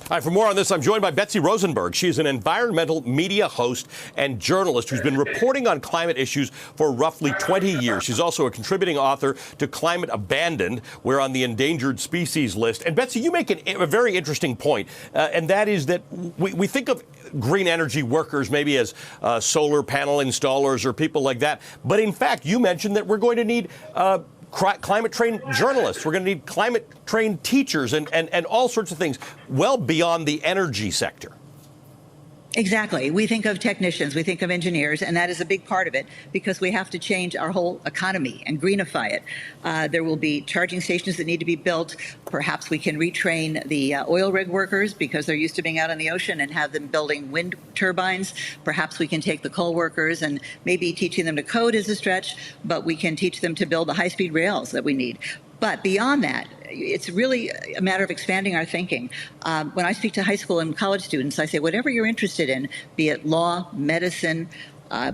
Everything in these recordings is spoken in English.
Hi, for more on this, I'm joined by Betsy Rosenberg. She's an environmental media host and journalist who's been reporting on climate issues for roughly 20 years. She's also a contributing author to Climate Abandoned. We're on the endangered species list. And Betsy, you make a very interesting point, and that is that we think of green energy workers maybe as solar panel installers or people like that. But in fact, you mentioned that we're going to need climate-trained journalists. We're going to need climate-trained teachers and all sorts of things well beyond the energy sector. Exactly. We think of technicians, we think of engineers, and that is a big part of it because we have to change our whole economy and greenify it. There will be charging stations that need to be built. Perhaps we can retrain the oil rig workers because they're used to being out in the ocean and have them building wind turbines. Perhaps we can take the coal workers and maybe teaching them to code is a stretch, but we can teach them to build the high-speed rails that we need. But beyond that, it's really a matter of expanding our thinking. When I speak to high school and college students, I say, whatever you're interested in, be it law, medicine,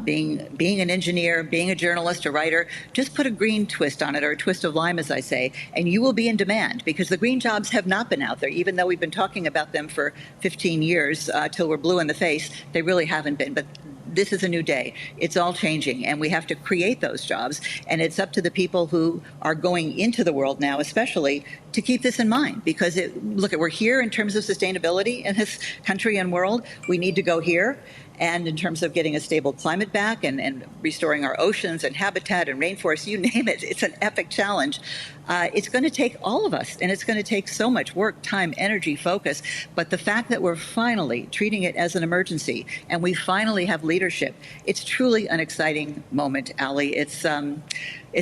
being an engineer, being a journalist, a writer, just put a green twist on it, or a twist of lime, as I say, and you will be in demand because the green jobs have not been out there. Even though we've been talking about them for 15 years till we're blue in the face, they really haven't been. But this is a new day. It's all changing, and we have to create those jobs. And it's up to the people who are going into the world now, especially, to keep this in mind. Because look, we're here in terms of sustainability in this country and world. We need to go here. And in terms of getting a stable climate back and restoring our oceans and habitat and rainforests, you name it, it's an epic challenge. It's going to take all of us, and it's going to take so much work, time, energy, focus. But the fact that we're finally treating it as an emergency and we finally have leadership, it's truly an exciting moment, Ali. It's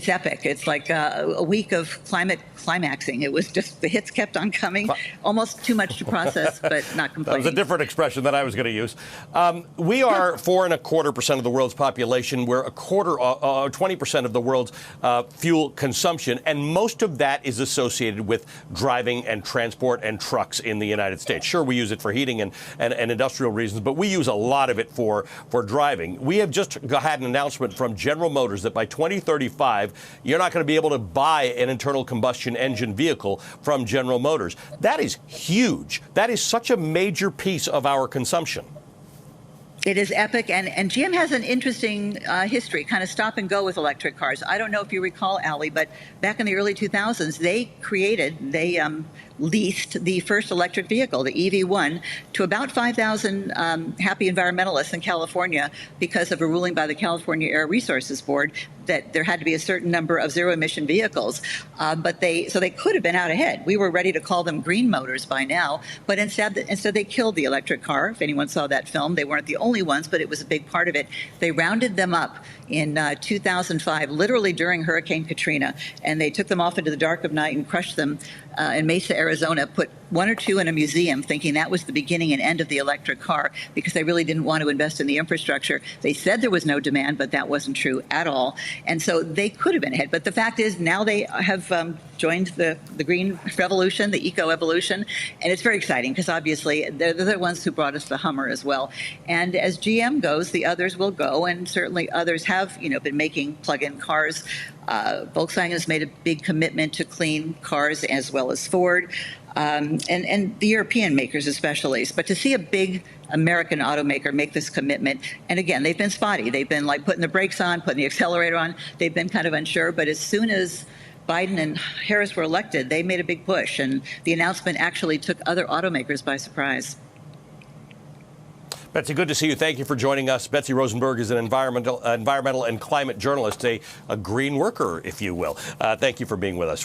epic. It's like a week of climate climaxing. It was just, the hits kept on coming, almost too much to process, but not complaining. That was a different expression that I was going to use. We are 4.25% of the world's population. We're 20% of the world's fuel consumption, and most of that is associated with driving and transport and trucks in the United States. Sure, we use it for heating and industrial reasons, but we use a lot of it for driving. We have just had an announcement from General Motors that by 2035, you're not going to be able to buy an internal combustion engine vehicle from General Motors. That is huge. That is such a major piece of our consumption. It is epic, and GM has an interesting history, kind of stop and go with electric cars. I don't know if you recall, Ali, but back in the early 2000s, they leased the first electric vehicle, the EV1, to about 5,000 happy environmentalists in California because of a ruling by the California Air Resources Board that there had to be a certain number of zero-emission vehicles. So they could have been out ahead. We were ready to call them green motors by now, but instead they killed the electric car. If anyone saw that film, they weren't the only ones, but it was a big part of it. They rounded them up in 2005, literally during Hurricane Katrina, and they took them off into the dark of night and crushed them in Mesa, Arizona, put one or two in a museum, thinking that was the beginning and end of the electric car because they really didn't want to invest in the infrastructure. They said there was no demand, but that wasn't true at all. And so they could have been ahead. But the fact is now they have joined the green revolution, the eco-evolution, and it's very exciting because obviously they're the ones who brought us the Hummer as well. And as GM goes, the others will go, and certainly others have been making plug-in cars. Volkswagen has made a big commitment to clean cars, as well as Ford, and the European makers especially. But to see a big American automaker make this commitment, and again, they've been spotty. They've been like putting the brakes on, putting the accelerator on. They've been kind of unsure, but as soon as Biden and Harris were elected, they made a big push, and the announcement actually took other automakers by surprise. Betsy, good to see you. Thank you for joining us. Betsy Rosenberg is an environmental and climate journalist, a green worker, if you will. Thank you for being with us.